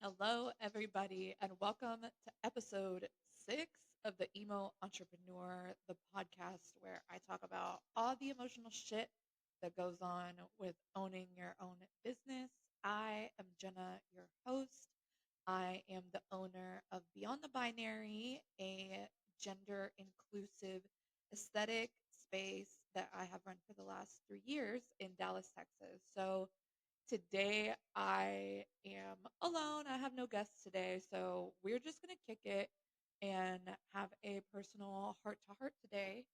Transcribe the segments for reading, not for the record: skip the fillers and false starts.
Hello, everybody, and welcome to episode 6 of the Emo Entrepreneur, the podcast where I talk about all the emotional shit that goes on with owning your own business. I am Jenna, your host. I am the owner of Beyond the Binary, a gender inclusive aesthetic space that I have run for the last 3 years in Dallas, Texas. So, today I am alone. I have no guests today, so we're just going to kick it and have a personal heart to heart today.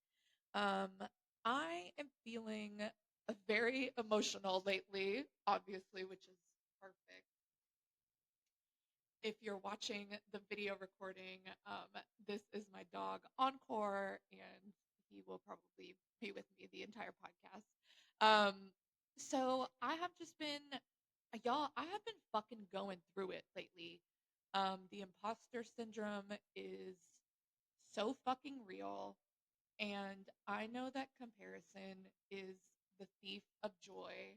Um, I am feeling very emotional lately, obviously, which is perfect. If you're watching the video recording, this is my dog Encore, and he will probably be with me the entire podcast. Um, so I have just been, y'all, I have been fucking going through it lately. The imposter syndrome is so fucking real, and I know that comparison is the thief of joy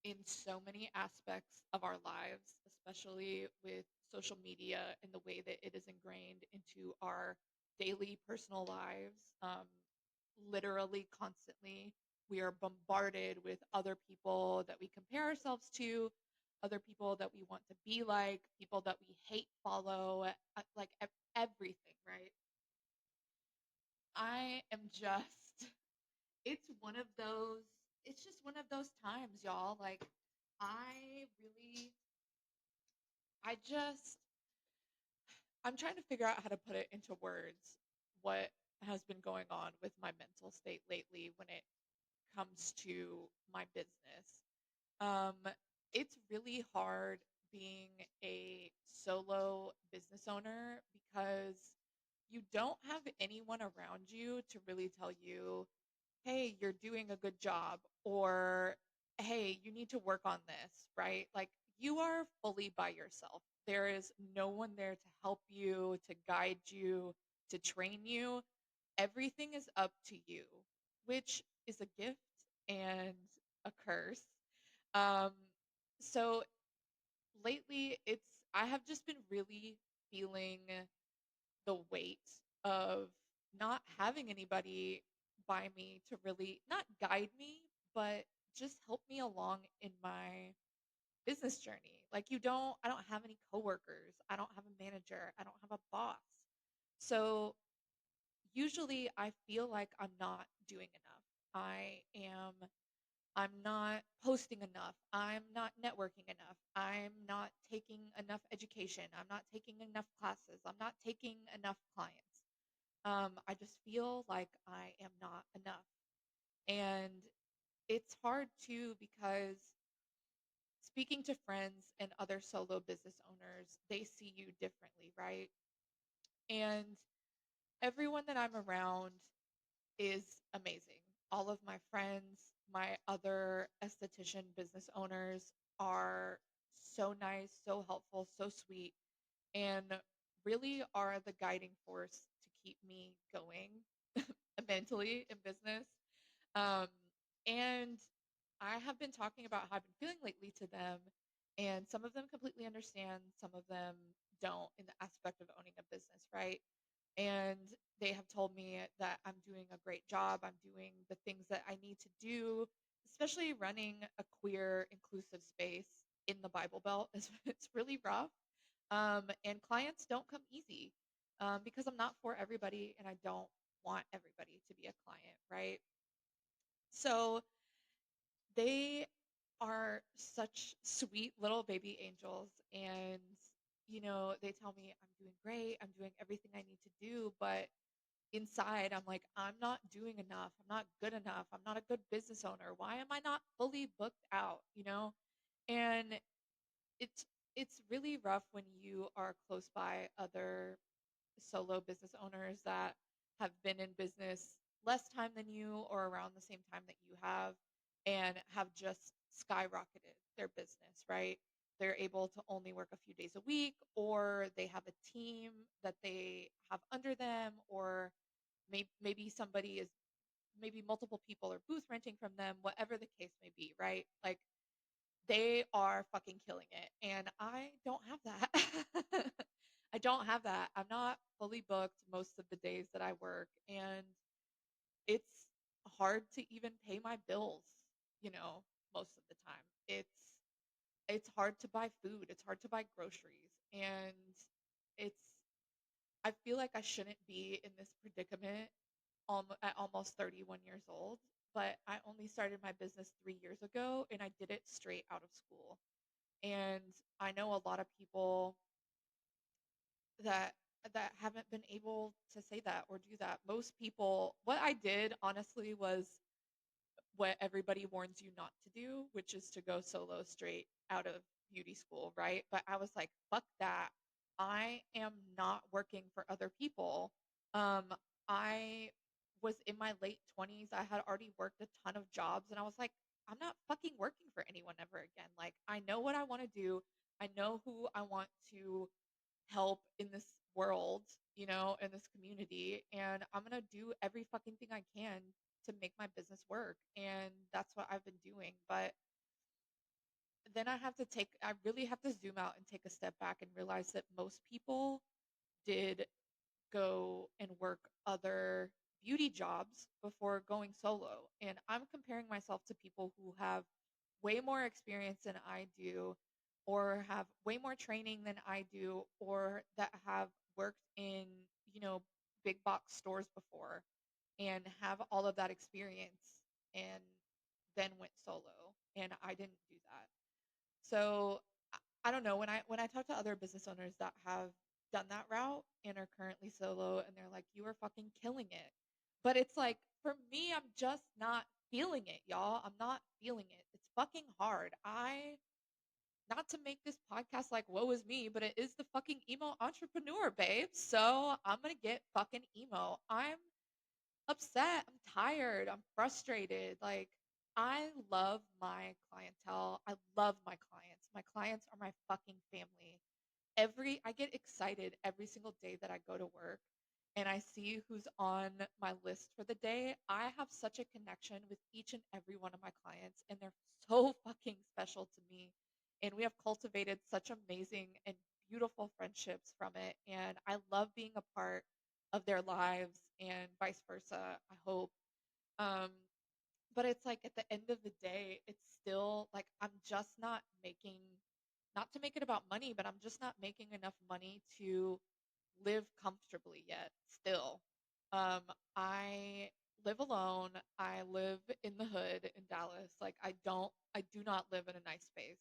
in so many aspects of our lives, especially with social media and the way that it is ingrained into our daily personal lives. Literally, constantly, we are bombarded with other people that we compare ourselves to, other people that we want to be like, people that we hate follow, like everything, right? I am just it's one of those it's just one of those times, y'all. Like I really I just I'm trying to figure out how to put it into words what has been going on with my mental state lately when it comes to my business. Um it's really hard being a solo business owner because you don't have anyone around you to really tell you, hey, you're doing a good job, or hey, you need to work on this, right? Like you are fully by yourself. There is no one there to help you, to guide you, to train you. Everything is up to you, which is a gift and a curse. Um, so lately, I have just been really feeling the weight of not having anybody by me to really not guide me, but just help me along in my business journey. Like I don't have any coworkers. I don't have a manager. I don't have a boss. So usually I feel like I'm not doing enough. I am I'm not posting enough. I'm not networking enough. I'm not taking enough education. I'm not taking enough classes. I'm not taking enough clients. I just feel like I am not enough. And it's hard too because speaking to friends and other solo business owners, they see you differently, right? And everyone that I'm around is amazing. All of my friends, my other esthetician business owners are so nice, so helpful, so sweet, and really are the guiding force to keep me going mentally in business. Um, and I have been talking about how I've been feeling lately to them, and some of them completely understand, some of them don't in the aspect of owning a business, right? And they have told me that I'm doing a great job. I'm doing the things that I need to do, especially running a queer, inclusive space in the Bible Belt. It's really rough. And clients don't come easy because I'm not for everybody and I don't want everybody to be a client, right? So they are such sweet little baby angels. And, they tell me I'm doing great. I'm doing everything I need to do. But inside, I'm like, I'm not doing enough. I'm not good enough. I'm not a good business owner. Why am I not fully booked out? And it's it's really rough when you are close by other solo business owners that have been in business less time than you or around the same time that you have and have just skyrocketed their business, right? They're able to only work a few days a week, or they have a team that they have under them, or maybe somebody is maybe multiple people are booth renting from them, whatever the case may be, right? Like they are fucking killing it. And I don't have that. don't have that. I'm not fully booked most of the days that I work, and it's hard to even pay my bills, you know, most of the time. It's hard to buy food, it's hard to buy groceries, and it's I feel like I shouldn't be in this predicament at almost 31 years old, but I only started my business 3 years ago and I did it straight out of school. And I know a lot of people that haven't been able to say that or do that. Most people, what I did honestly was what everybody warns you not to do, which is to go solo straight out of beauty school, right? But I was like, fuck that. I am not working for other people. Um, I was in my late 20s. I had already worked a ton of jobs, and I was like, I'm not fucking working for anyone ever again. Like, I know what I want to do. I know who I want to help in this world, you know, in this community. And I'm going to do every fucking thing I can to make my business work. And that's what I've been doing. But then I really have to zoom out and take a step back and realize that most people did go and work other beauty jobs before going solo. And I'm comparing myself to people who have way more experience than I do, or have way more training than I do, or that have worked in, you know, big box stores before and have all of that experience and then went solo. And I didn't do that. So I don't know, when I talk to other business owners that have done that route and are currently solo, and they're like, you are fucking killing it. But it's like, for me, I'm just not feeling it, y'all. I'm not feeling it. It's fucking hard. Not to make this podcast like woe is me, but it is the fucking emo entrepreneur, babe. So I'm gonna get fucking emo. I'm upset. I'm tired. I'm frustrated. Like, I love my clientele. I love my clients. My clients are my fucking family. I get excited every single day that I go to work and I see who's on my list for the day. I have such a connection with each and every one of my clients, and they're so fucking special to me. And we have cultivated such amazing and beautiful friendships from it. And I love being a part of their lives and vice versa, I hope. Um, but it's like at the end of the day, it's still like I'm just not making, not to make it about money, but I'm just not making enough money to live comfortably yet, still. Um, I live alone. I live in the hood in Dallas. Like, I do not live in a nice space.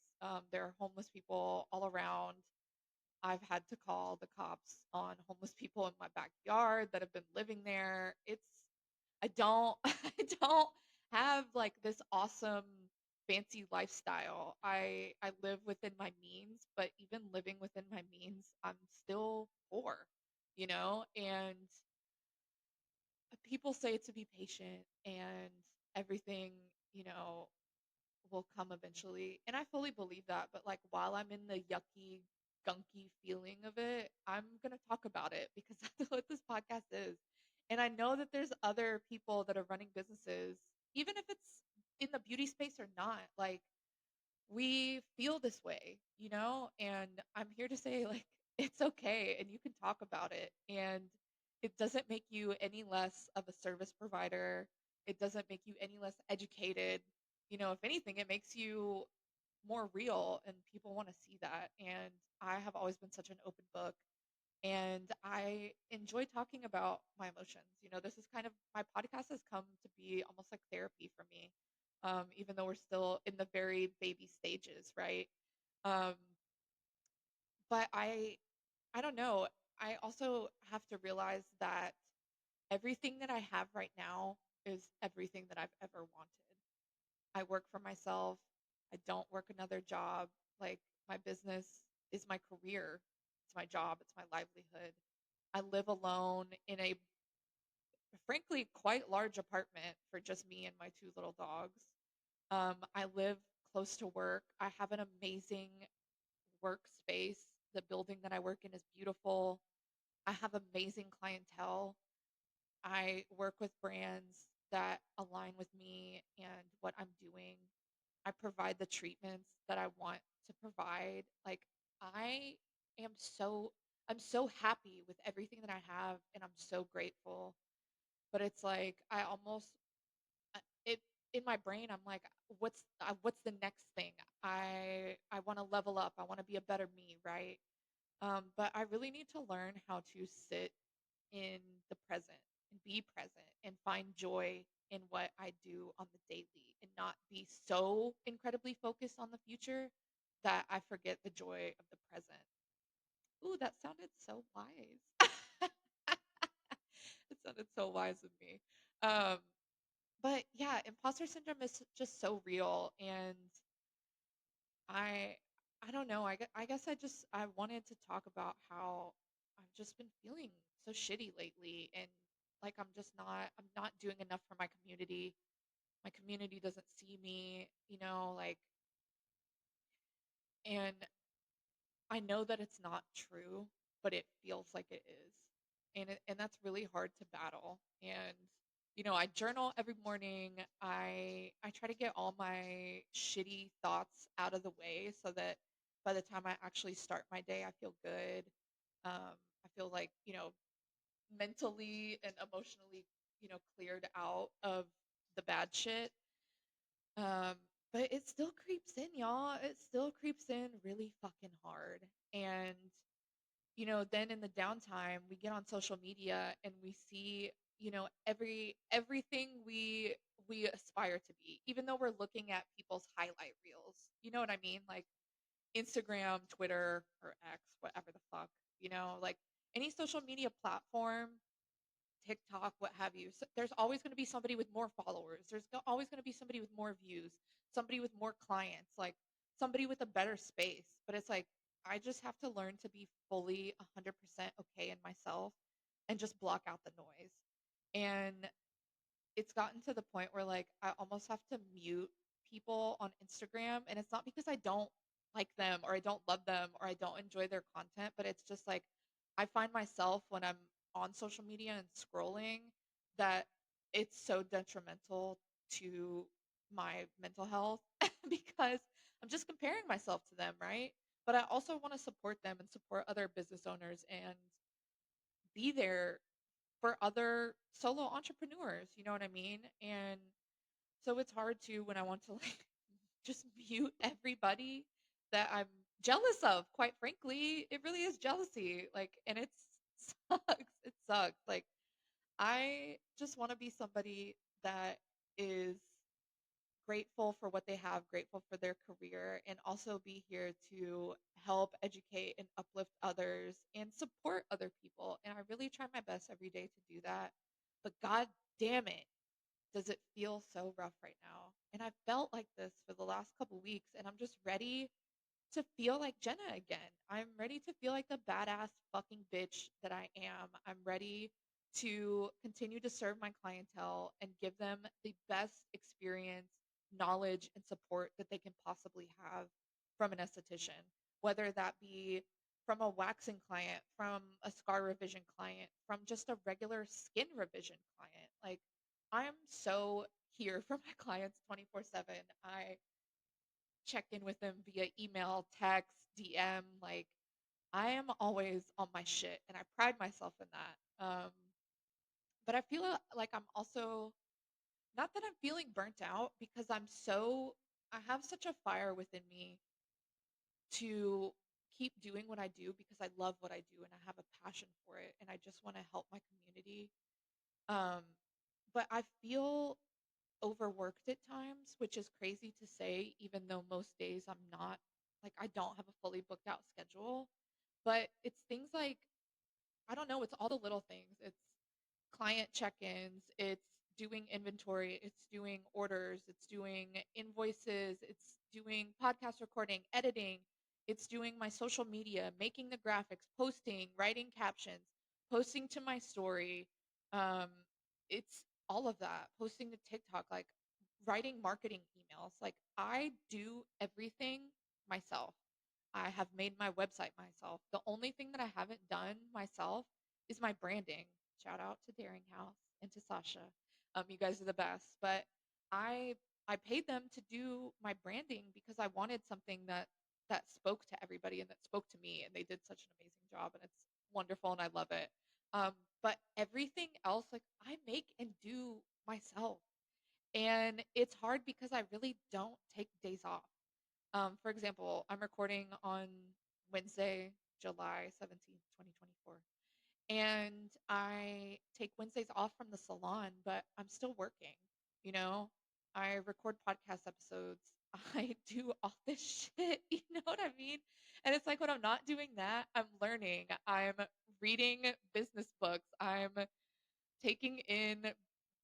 There are homeless people all around. I've had to call the cops on homeless people in my backyard that have been living there. I don't I don't have like this awesome fancy lifestyle. I live within my means, but even living within my means, I'm still poor, you know? And people say to be patient and everything, you know, will come eventually. And I fully believe that. But like while I'm in the yucky, gunky feeling of it, I'm going to talk about it because that's what this podcast is. And I know that there's other people that are running businesses, even if it's in the beauty space or not. Like, we feel this way, you know? And I'm here to say, like, it's okay and you can talk about it. And it doesn't make you any less of a service provider. It doesn't make you any less educated. You know, if anything, it makes you more real, and people want to see that. And I have always been such an open book, and I enjoy talking about my emotions. You know, this is kind of, my podcast has come to be almost like therapy for me, even though we're still in the very baby stages, right? Um, but I don't know. I also have to realize that everything that I have right now is everything that I've ever wanted. I work for myself. I don't work another job. Like, my business is my career. It's my job. It's my livelihood. I live alone in a frankly quite large apartment for just me and my two little dogs. I live close to work. I have an amazing workspace. The building that I work in is beautiful. I have amazing clientele. I work with brands that align with me and what I'm doing. I provide the treatments that I want to provide. Like, I am so I'm so happy with everything that I have and I'm so grateful. But it's like I almost it in my brain I'm like what's the next thing? I want to level up. I want to be a better me, right? But I really need to learn how to sit in the present and be present and find joy in what I do on the daily and not be so incredibly focused on the future that I forget the joy of the present. Ooh, that sounded so wise. It sounded so wise of me. Um, but yeah, imposter syndrome is just so real, and I I don't know. I guess I wanted to talk about how I've just been feeling so shitty lately, and like I'm not doing enough for my community. My community doesn't see me, like, and I know that it's not true, but it feels like it is. And that's really hard to battle. And I journal every morning. I try to get all my shitty thoughts out of the way so that by the time I actually start my day, I feel good. I feel like, mentally and emotionally, cleared out of the bad shit. Um, but it still creeps in, y'all. It still creeps in really fucking hard. And then in the downtime, we get on social media and we see, everything we aspire to be, even though we're looking at people's highlight reels. You know what I mean? Like Instagram, Twitter, or X, whatever the fuck, like any social media platform, TikTok, what have you. So there's always going to be somebody with more followers. Always going to be somebody with more views, somebody with more clients, like somebody with a better space. But it's like, I just have to learn to be fully 100% okay in myself and just block out the noise. And it's gotten to the point where like I almost have to mute people on Instagram, and it's not because I don't like them or I don't love them or I don't enjoy their content, but it's just like I find myself when I'm on social media and scrolling that it's so detrimental to my mental health because I'm just comparing myself to them, right? But I also want to support them and support other business owners and be there for other solo entrepreneurs, you know what I mean? And so it's hard to when I want to like just mute everybody that I'm jealous of, quite frankly. It really is jealousy. Like, and it sucks. It sucks. Like, I just want to be somebody that is grateful for what they have, grateful for their career, and also be here to help educate and uplift others and support other people. And I really try my best every day to do that. But god damn it, does it feel so rough right now. And I've felt like this for the last couple weeks, and I'm just ready to feel like Jenna again. I'm ready to feel like the badass fucking bitch that I am. I'm ready to continue to serve my clientele and give them the best experience, knowledge, and support that they can possibly have from an esthetician, whether that be from a waxing client, from a scar revision client, from just a regular skin revision client. Like, I'm so here for my clients 24/7. I check in with them via email, text, DM. Like, I am always on my shit, and I pride myself in that. But I feel like I'm also not that I'm feeling burnt out because I have such a fire within me to keep doing what I do because I love what I do and I have a passion for it and I just want to help my community. Um, but I feel overworked at times, which is crazy to say, even though most days I'm not, like, I don't have a fully booked out schedule. But it's things like, I don't know, it's all the little things. It's client check-ins, it's doing inventory, it's doing orders, it's doing invoices, it's doing podcast recording, editing, it's doing my social media, making the graphics, posting, writing captions, posting to my story. Um, it's all of that, posting to TikTok, like writing marketing emails. Like, I do everything myself. I have made my website myself. The only thing that I haven't done myself is my branding. Shout out to Daring House and to Sasha. You guys are the best. But I I paid them to do my branding because I wanted something that spoke to everybody and that spoke to me, and they did such an amazing job, and it's wonderful and I love it. But everything else, like I make and do myself. And it's hard because I really don't take days off. For example, I'm recording on Wednesday, July 17th, 2024. And I take Wednesdays off from the salon, but I'm still working. You know, I record podcast episodes. I do all this shit. You know what I mean? And it's like when I'm not doing that, I'm learning. I'm reading business books. I'm taking in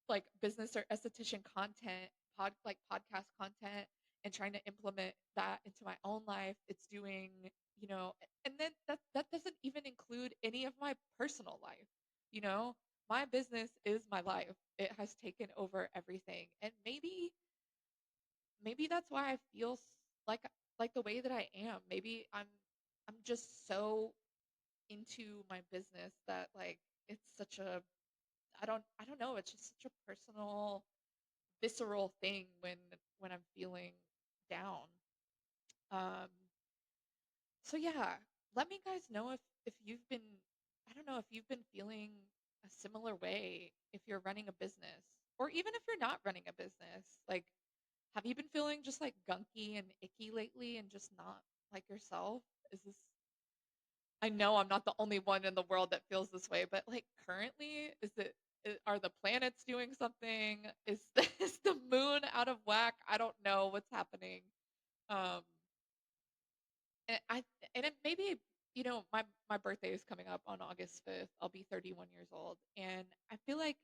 like business or esthetician content, podcast content, and trying to implement that into my own life. It's doing, and then that doesn't even include any of my personal life. You know, my business is my life. It has taken over everything, and maybe that's why I feel like the way that I am. Maybe I'm just so into my business that like it's such a I don't know, it's just such a personal, visceral thing when I'm feeling down. Um so yeah, let me guys know if you've been I don't know if you've been feeling a similar way if you're running a business or even if you're not running a business. Like have you been feeling just like gunky and icky lately and just not like yourself? Is this I know I'm not the only one in the world that feels this way, but like currently, are the planets doing something? Is is the moon out of whack? I don't know what's happening. Um, and I and it maybe my birthday is coming up on August 5th. I'll be 31 years old, and I feel like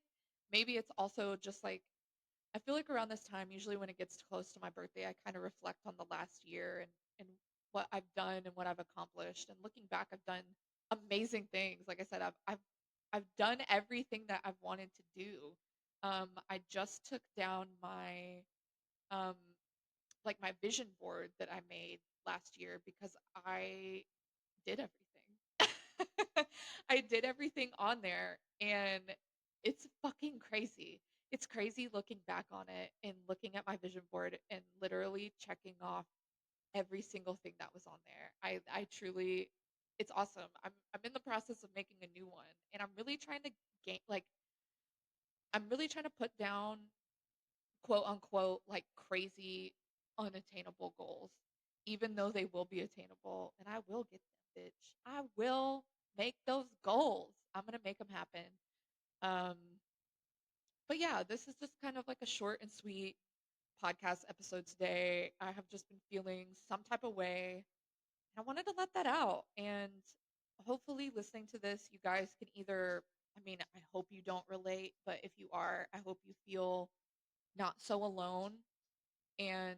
maybe it's also just like I feel like around this time, usually when it gets close to my birthday, I kind of reflect on the last year and what I've done and what I've accomplished. And looking back, I've done amazing things. Like I said, I've done everything that I've wanted to do. I just took down my um like my vision board that I made last year because I did everything. I did everything on there and it's fucking crazy. It's crazy looking back on it and looking at my vision board and literally checking off every single thing that was on there. I truly it's awesome. I'm in the process of making a new one and I'm really trying to gain like I'm really trying to put down quote unquote like crazy unattainable goals even though they will be attainable and I will get them, bitch. I will make those goals. I'm going to make them happen. um but yeah, this is just kind of like a short and sweet podcast episode today. I have just been feeling some type of way. I wanted to let that out. And hopefully, listening to this, you guys can either, I mean, I hope you don't relate, but if you are, I hope you feel not so alone and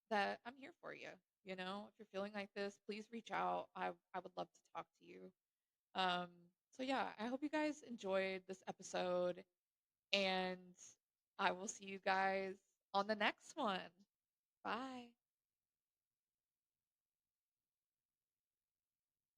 that I'm here for you. You know, if you're feeling like this, please reach out. I would love to talk to you. Um, so, yeah, I hope you guys enjoyed this episode and I will see you guys on the next one. Bye.